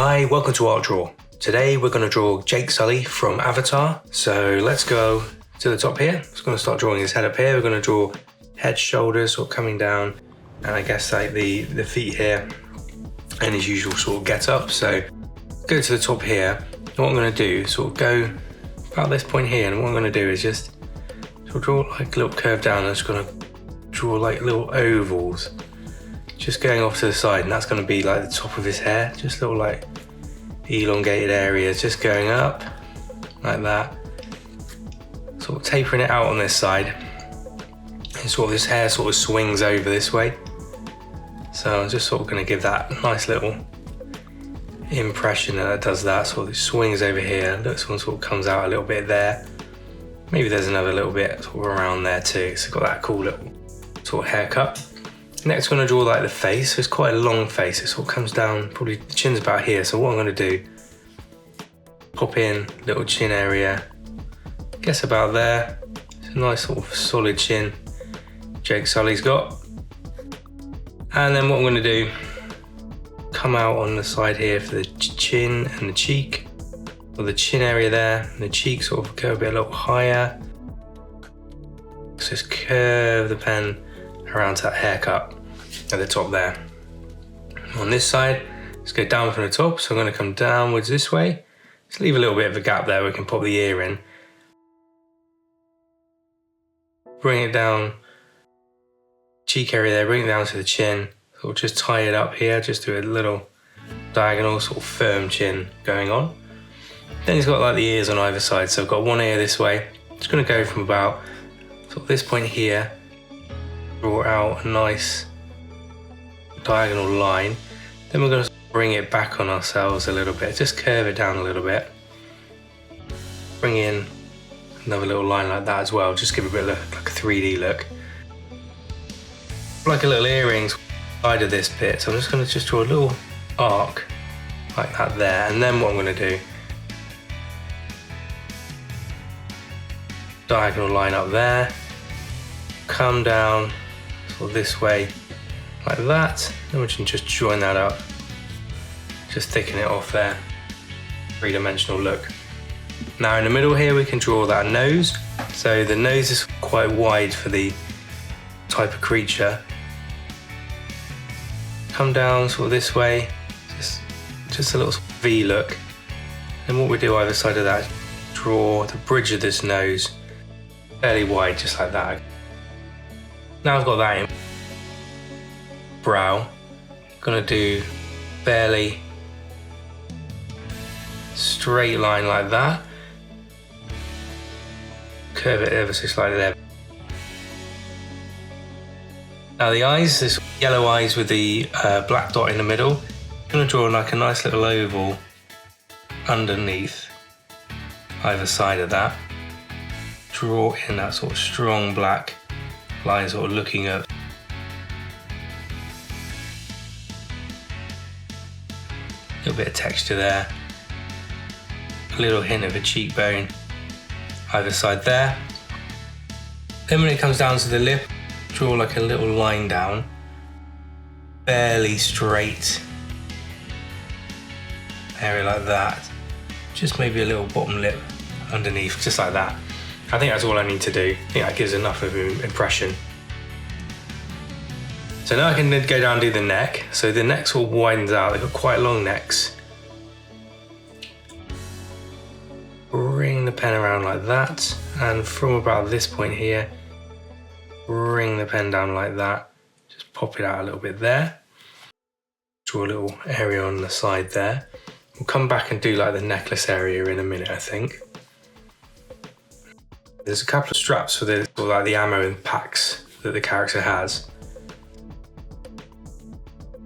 Hi, welcome to Art Draw. Today we're going to draw Jake Sully from Avatar. So let's go to the top here. Just going to start drawing his head up here. We're going to draw head, shoulders sort of coming down, and I guess like the feet here and his usual sort of get up. So go to the top here. What I'm going to do is sort of go about this point here, and what I'm going to do is just sort of draw like a little curve down. I'm just going to draw like little ovals just going off to the side, and that's going to be like the top of his hair, just little like elongated areas just going up like that, sort of tapering it out on this side, and sort of his hair sort of swings over this way. So I'm just sort of going to give that nice little impression that it does that, sort of swings over here. This one sort of comes out a little bit there. Maybe there's another little bit sort of around there too. So got that cool little sort of haircut. Next, I'm going to draw like the face. So it's quite a long face. It sort of comes down, probably the chin's about here. So what I'm going to do, pop in little chin area, guess about there. It's a nice sort of solid chin Jake Sully's got. And then what I'm going to do, come out on the side here for the chin and the cheek, or the chin area there, and the cheek sort of go a bit a little higher. So just curve the pen around to that haircut at the top there. On this side, let's go down from the top. So I'm going to come downwards this way. Just leave a little bit of a gap there. We can pop the ear in. Bring it down, cheek area there, bring it down to the chin. So just tie it up here, just do a little diagonal sort of firm chin going on. Then he's got like the ears on either side. So I've got one ear this way. Just going to go from about sort of this point here, draw out a nice diagonal line. Then we're going to bring it back on ourselves a little bit, just curve it down a little bit. Bring in another little line like that as well, just give it a bit of like a 3D look. Like a little earrings side of this bit, so I'm just going to draw a little arc like that there. And then what I'm going to do, diagonal line up there, come down this way like that, then we can just join that up, just thicken it off there, three-dimensional look. Now in the middle here we can draw that nose. So the nose is quite wide for the type of creature. Come down sort of this way, just a little V look. And what we do either side of that, draw the bridge of this nose fairly wide, just like that. Now I've got that in. Brow, gonna do fairly straight line like that. Curve it ever so slightly there. Now the eyes, this yellow eyes with the black dot in the middle. I'm gonna draw like a nice little oval underneath either side of that. Draw in that sort of strong black line sort of looking up. A little bit of texture there. A little hint of a cheekbone either side there. Then when it comes down to the lip, draw like a little line down. Fairly straight area like that. Just maybe a little bottom lip underneath, just like that. I think that's all I need to do. I think that gives enough of an impression. So now I can then go down and do the neck. So the neck sort of widens out. They've got quite long necks. Bring the pen around like that. And from about this point here, bring the pen down like that. Just pop it out a little bit there. Draw a little area on the side there. We'll come back and do like the necklace area in a minute, I think. There's a couple of straps for the like the ammo and packs that the character has.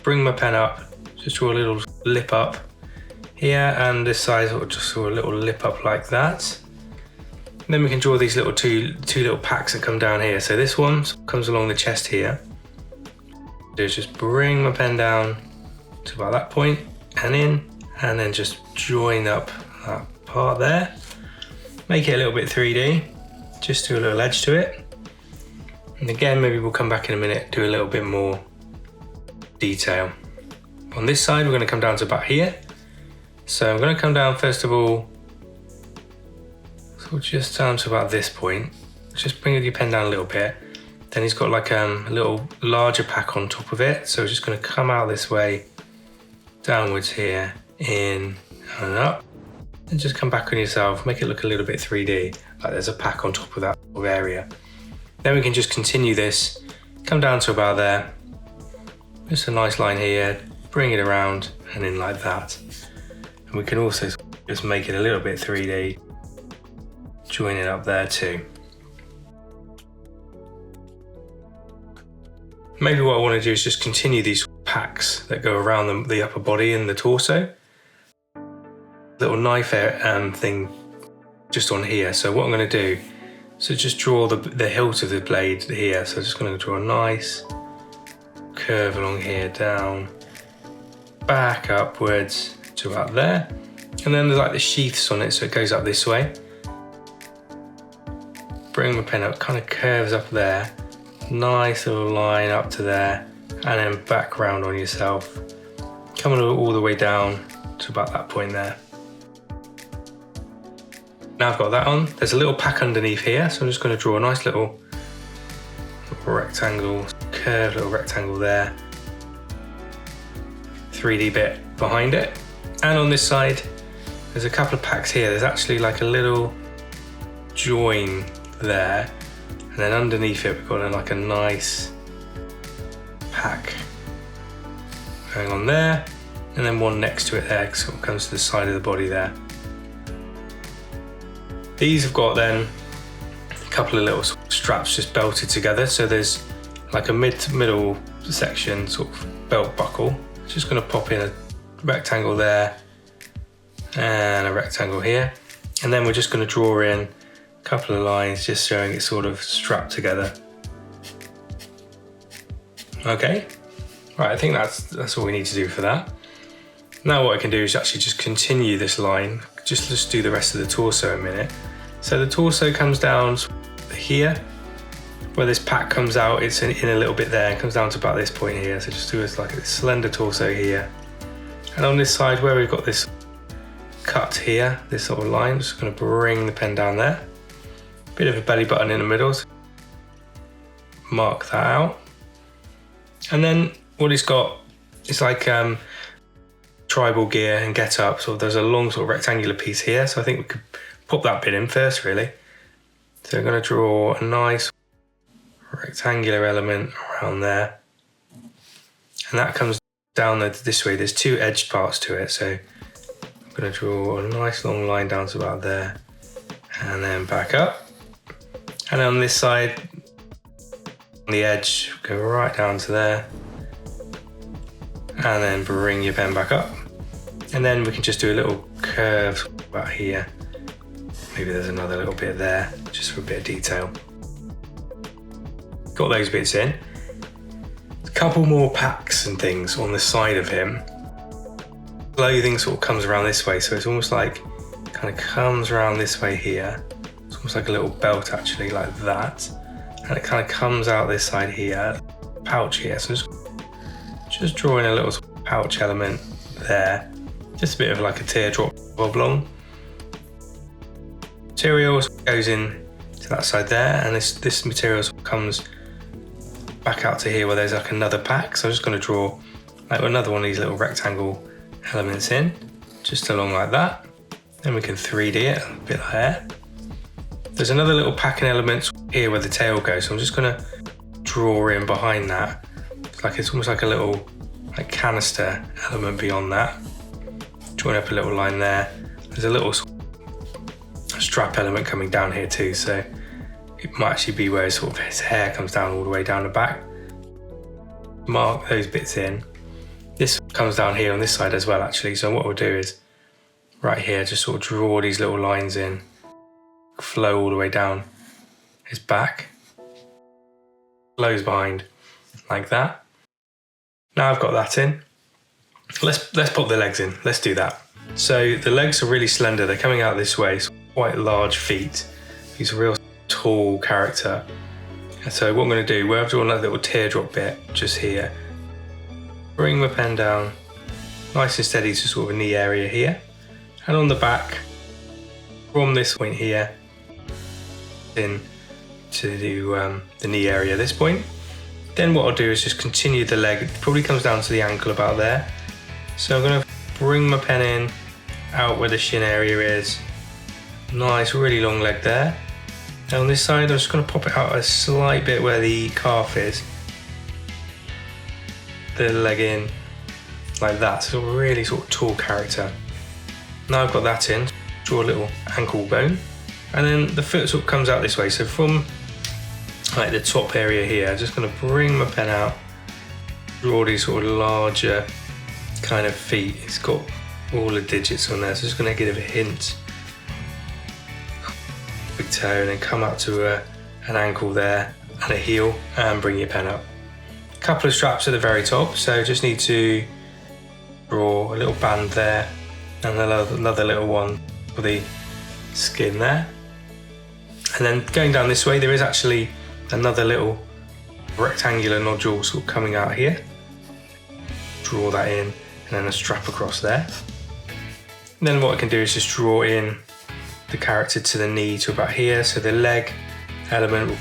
Bring my pen up, just draw a little lip up here, and this side sort of just draw a little lip up like that. And then we can draw these little two little packs that come down here. So this one comes along the chest here. Do is just bring my pen down to about that point and in, and then just join up that part there. Make it a little bit 3D, just do a little edge to it. And again, maybe we'll come back in a minute, do a little bit more detail. On this side, we're going to come down to about here. So I'm going to come down first of all, so just down to about this point. Just bring your pen down a little bit. Then he's got like a little larger pack on top of it. So we're just going to come out this way, downwards here, in and up. And just come back on yourself, make it look a little bit 3D, like there's a pack on top of that sort of area. Then we can just continue this, come down to about there. Just a nice line here, bring it around and in like that. And we can also just make it a little bit 3D, join it up there too. Maybe what I want to do is just continue these packs that go around the upper body and the torso. Little knife thing just on here. So what I'm going to do, so just draw the hilt of the blade here. So I'm just going to draw a nice curve along here, down, back upwards to about there. And then there's like the sheaths on it, so it goes up this way. Bring my pen up, kind of curves up there. Nice little line up to there, and then back round on yourself. Coming all the way down to about that point there. Now I've got that on, there's a little pack underneath here, so I'm just going to draw a nice little rectangle, curved little rectangle there. 3D bit behind it. And on this side, there's a couple of packs here. There's actually like a little join there. And then underneath it, we've got like a nice pack going on there. And then one next to it there, sort of comes to the side of the body there. These have got then a couple of little straps just belted together. So there's like a middle section sort of belt buckle. Just going to pop in a rectangle there and a rectangle here. And then we're just going to draw in a couple of lines just showing it sort of strapped together. Okay, right, I think that's all we need to do for that. Now what I can do is actually just continue this line, just do the rest of the torso a minute. So the torso comes down here, where this pack comes out, it's in a little bit there, and comes down to about this point here. So just do it like a slender torso here. And on this side where we've got this cut here, this sort of line, I'm just going to bring the pen down there. Bit of a belly button in the middle, so mark that out. And then what he's got is like tribal gear and get up. So there's a long sort of rectangular piece here. So I think we could pop that bit in first really. So I'm going to draw a nice rectangular element around there. And that comes down this way. There's two edged parts to it. So I'm going to draw a nice long line down to about there and then back up. And on this side, on the edge, go right down to there. And then bring your pen back up. And then we can just do a little curve about here. Maybe there's another little bit there, just for a bit of detail. Got those bits in. A couple more packs and things on the side of him. Clothing sort of comes around this way, so it's almost like, kind of comes around this way here. It's almost like a little belt actually, like that. And it kind of comes out this side here, pouch here. So just drawing a little pouch element there. Just a bit of like a teardrop oblong. Material goes in to that side there, and this material comes back out to here where there's like another pack. So I'm just going to draw like another one of these little rectangle elements in, just along like that. Then we can 3D it a bit like that. There's another little packing element here where the tail goes, so I'm just going to draw in behind that. It's almost like a little like canister element beyond that. Join up a little line there. There's a little strap element coming down here too, so it might actually be where sort of his hair comes down all the way down the back. Mark those bits in. This comes down here on this side as well actually, so what we'll do is right here just sort of draw these little lines in, flow all the way down his back, flows behind like that. Now I've got that in. Let's pop the legs in. Let's do that. So the legs are really slender. They're coming out this way. It's quite large feet. He's a real tall character. And so what I'm going to do, we're doing that little teardrop bit just here. Bring my pen down, nice and steady to sort of a knee area here. and on the back from this point here in to the knee area at this point. Then what I'll do is just continue the leg. It probably comes down to the ankle about there. So I'm going to bring my pen in out where the shin area is. Nice, really long leg there. And on this side, I'm just going to pop it out a slight bit where the calf is. The leg in like that, so a really sort of tall character. Now I've got that in, draw a little ankle bone. And then the foot sort of comes out this way. So from like the top area here, I'm just going to bring my pen out, draw these sort of larger kind of feet. It's got all the digits on there, so just going to give it a hint. Big toe, and then come up to an ankle there and a heel, and bring your pen up. A couple of straps at the very top, so just need to draw a little band there and another little one for the skin there. And then going down this way, there is actually another little rectangular nodule sort of coming out here. Draw that in, and then a strap across there. And then what I can do is just draw in the character to the knee to about here. So the leg element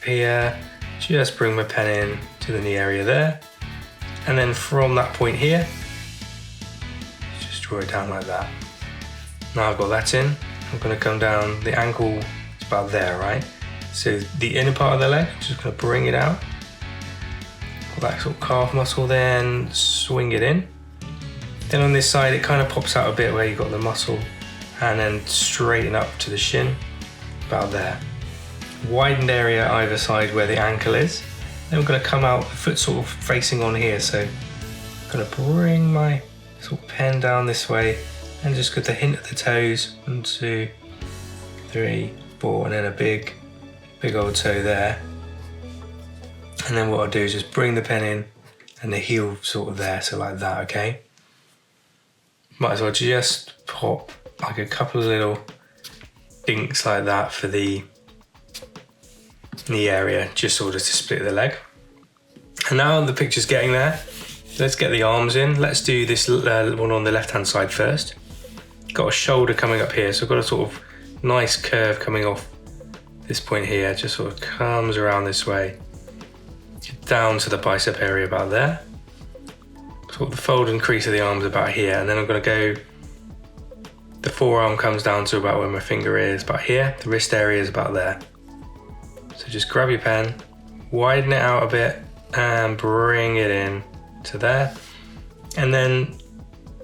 here, just bring my pen in to the knee area there. And then from that point here, just draw it down like that. Now I've got that in, I'm going to come down the ankle, it's about there, right? So the inner part of the leg, just going to bring it out. Got that sort of calf muscle then, swing it in. Then on this side, it kind of pops out a bit where you've got the muscle, and then straighten up to the shin, about there. Widened area either side where the ankle is. Then we're going to come out, the foot sort of facing on here, so I'm going to bring my sort of pen down this way, and just get the hint of the toes. 1, 2, 3, 4, and then a big old toe there. And then what I'll do is just bring the pen in and the heel sort of there, so like that, okay? Might as well just pop like a couple of little dinks like that for the knee area, just sort of to split the leg. And now the picture's getting there. Let's get the arms in. Let's do this one on the left-hand side first. Got a shoulder coming up here, so I've got a sort of nice curve coming off this point here, just sort of comes around this way, down to the bicep area about there. Sort of the fold and crease of the arms about here, and then I'm going to go, the forearm comes down to about where my finger is, about here, the wrist area is about there. So just grab your pen, widen it out a bit, and bring it in to there. And then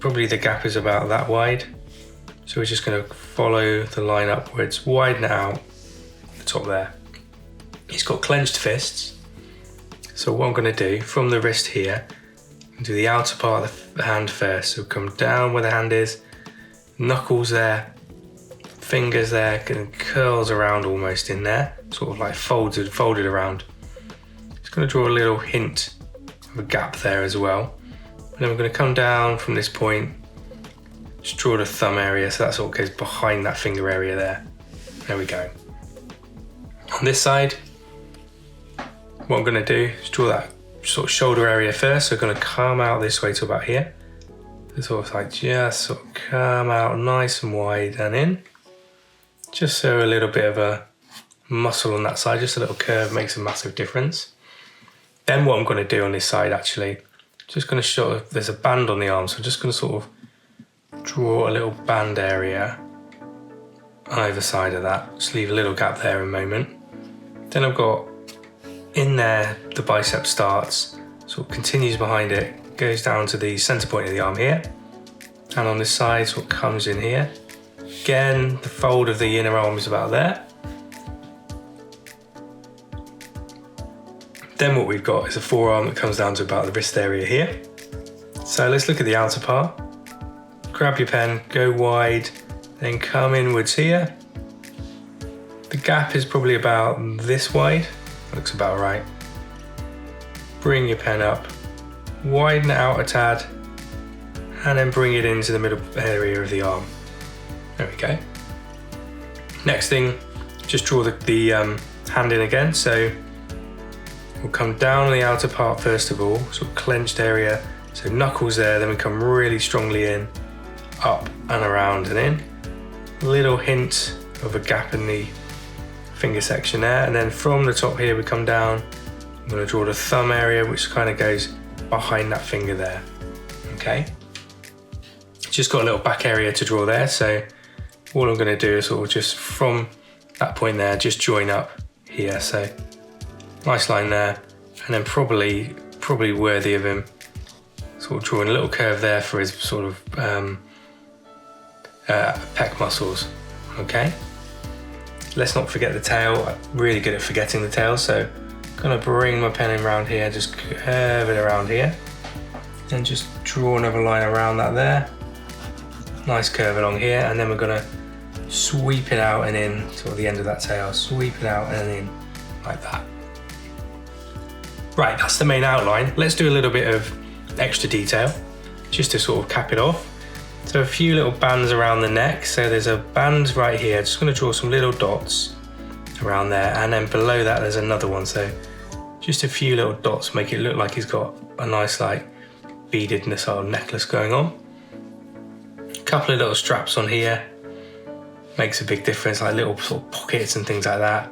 probably the gap is about that wide. So we're just going to follow the line upwards, widen it out, the top there. He's got clenched fists. So what I'm going to do, from the wrist here, do the outer part of the hand first. So come down where the hand is, knuckles there, fingers there, and curls around almost in there, sort of like folded around. Just going to draw a little hint of a gap there as well. And then we're going to come down from this point, just draw the thumb area, so that's all goes behind that finger area there. There we go. On this side, what I'm going to do is draw that sort of shoulder area first. So we're going to come out this way to about here. So sort of like just sort of come out nice and wide and in. Just so a little bit of a muscle on that side, just a little curve makes a massive difference. Then what I'm going to do on this side actually, just going to show, there's a band on the arm, so I'm just going to sort of draw a little band area either side of that. Just leave a little gap there a moment. Then I've got in there, the bicep starts, sort of continues behind it, goes down to the center point of the arm here, and on this side sort of comes in here. Again, the fold of the inner arm is about there. Then what we've got is a forearm that comes down to about the wrist area here. So let's look at the outer part. Grab your pen, go wide, then come inwards here. The gap is probably about this wide. Looks about right. Bring your pen up, widen it out a tad, and then bring it into the middle area of the arm. There we go. Next thing, just draw the hand in again. So we'll come down on the outer part first of all, sort of clenched area. So knuckles there, then we come really strongly in, up and around and in. A little hint of a gap in the finger section there, and then from the top here we come down. I'm going to draw the thumb area, which kind of goes behind that finger there. Okay, just got a little back area to draw there, so all I'm going to do is sort of just from that point there, just join up here. So nice line there, and then probably worthy of him sort of drawing a little curve there for his sort of pec muscles. Okay, let's not forget the tail. I'm really good at forgetting the tail, so I'm gonna bring my pen in around here, just curve it around here, and just draw another line around that there. Nice curve along here, and then we're gonna sweep it out and in to the end of that tail. Sweep it out and in like that. Right, that's the main outline. Let's do a little bit of extra detail just to sort of cap it off. So a few little bands around the neck. So there's a band right here. Just going to draw some little dots around there, and then below that there's another one. So just a few little dots make it look like he's got a nice like beaded sort of necklace going on. A couple of little straps on here makes a big difference, like little sort of pockets and things like that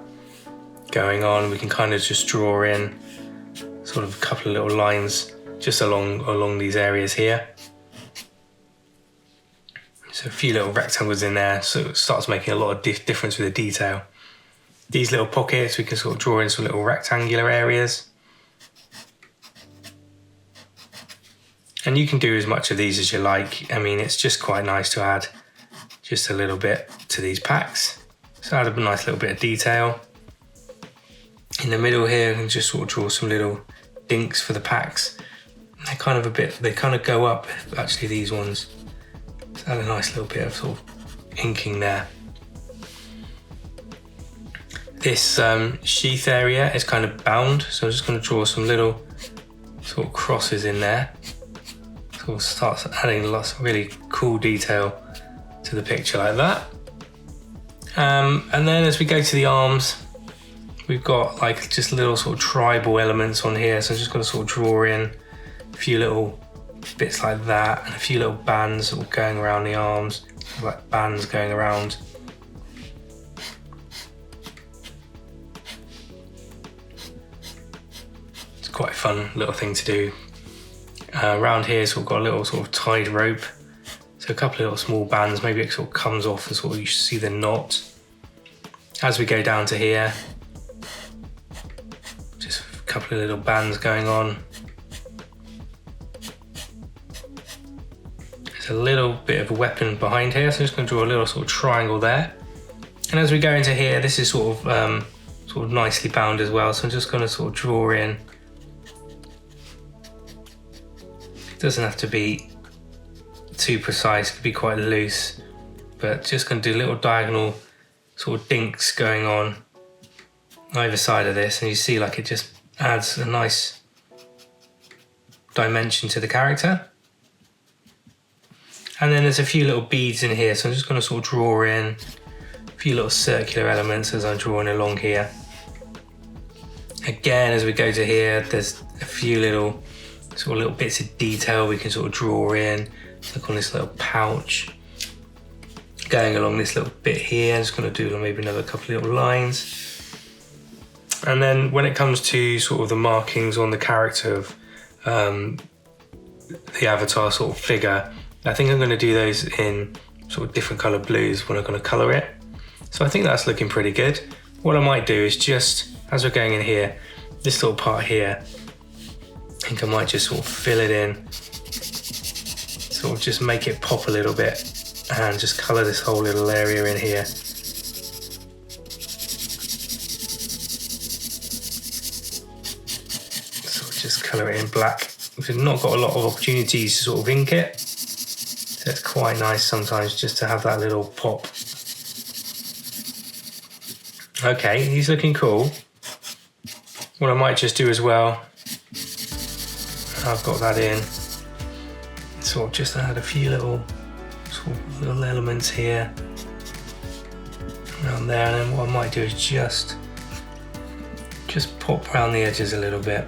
going on. We can kind of just draw in sort of a couple of little lines just along these areas here. So a few little rectangles in there, so it starts making a lot of difference with the detail. These little pockets, we can sort of draw in some little rectangular areas. And you can do as much of these as you like. I mean, it's just quite nice to add just a little bit to these packs. So add a nice little bit of detail. In the middle here, I can just sort of draw some little dinks for the packs. They're kind of they kind of go up, actually, these ones. So add a nice little bit of sort of inking there. This sheath area is kind of bound, so I'm just going to draw some little sort of crosses in there. So we'll start adding lots of really cool detail to the picture like that. And then as we go to the arms, we've got like just little sort of tribal elements on here. So I'm just going to sort of draw in a few little bits like that, and a few little bands sort of going around the arms, like bands going around. It's quite a fun little thing to do. Around here, so we've got a little sort of tied rope. So a couple of little small bands, maybe it sort of comes off and sort of you see the knot. As we go down to here, just a couple of little bands going on. There's a little bit of a weapon behind here, so I'm just going to draw a little sort of triangle there. And as we go into here, this is sort of nicely bound as well, so I'm just going to sort of draw in. It doesn't have to be too precise, it can be quite loose, but just going to do little diagonal sort of dinks going on either side of this, and you see like it just adds a nice dimension to the character. And then there's a few little beads in here, so I'm just going to sort of draw in a few little circular elements as I'm drawing along here. Again, as we go to here, there's a few little bits of detail we can sort of draw in. Look on this little pouch. Going along this little bit here, I'm just going to do maybe another couple of little lines. And then when it comes to sort of the markings on the character of the avatar sort of figure, I think I'm going to do those in sort of different colour blues when I'm going to colour it. So I think that's looking pretty good. What I might do is just, as we're going in here, this little part here, I think I might just sort of fill it in, sort of just make it pop a little bit, and just colour this whole little area in here. Sort of just colour it in black. We've not got a lot of opportunities to sort of ink it, so it's quite nice sometimes just to have that little pop. Okay, he's looking cool. What I might just do as well, I've got that in, sort of just add a few little elements here, around there, and then what I might do is just pop around the edges a little bit.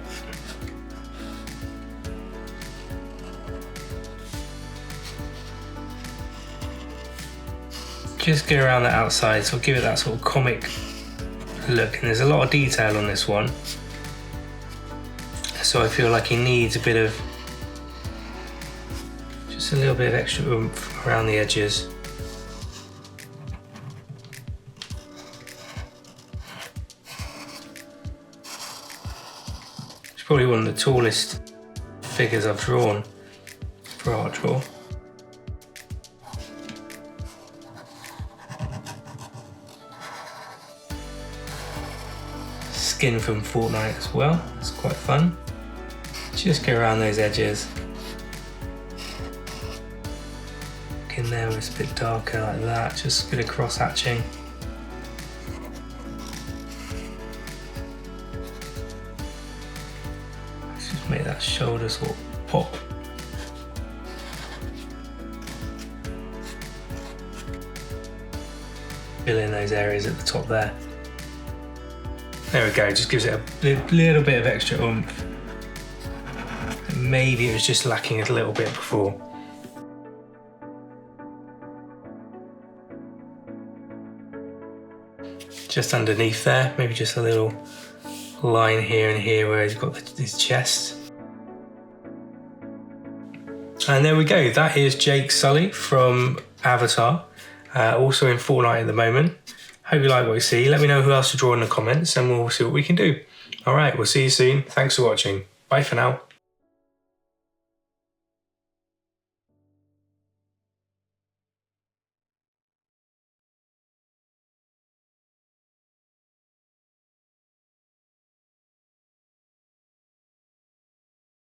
just go around the outside, so I'll give it that sort of comic look. And there's a lot of detail on this one, so I feel like he needs a bit of, just a little bit of extra oomph around the edges. It's probably one of the tallest figures I've drawn for Art Draw. Skin from Fortnite as well, it's quite fun. Just go around those edges. Look in there where it's a bit darker like that, just a bit of cross hatching. Let's just make that shoulder sort of pop. Fill in those areas at the top there. There we go, just gives it a little bit of extra oomph. Maybe it was just lacking a little bit before. Just underneath there, maybe just a little line here and here where he's got his chest. And there we go, that is Jake Sully from Avatar, also in Fortnite at the moment. Hope you like what you see. Let me know who else to draw in the comments and we'll see what we can do. All right, we'll see you soon. Thanks for watching. Bye for now.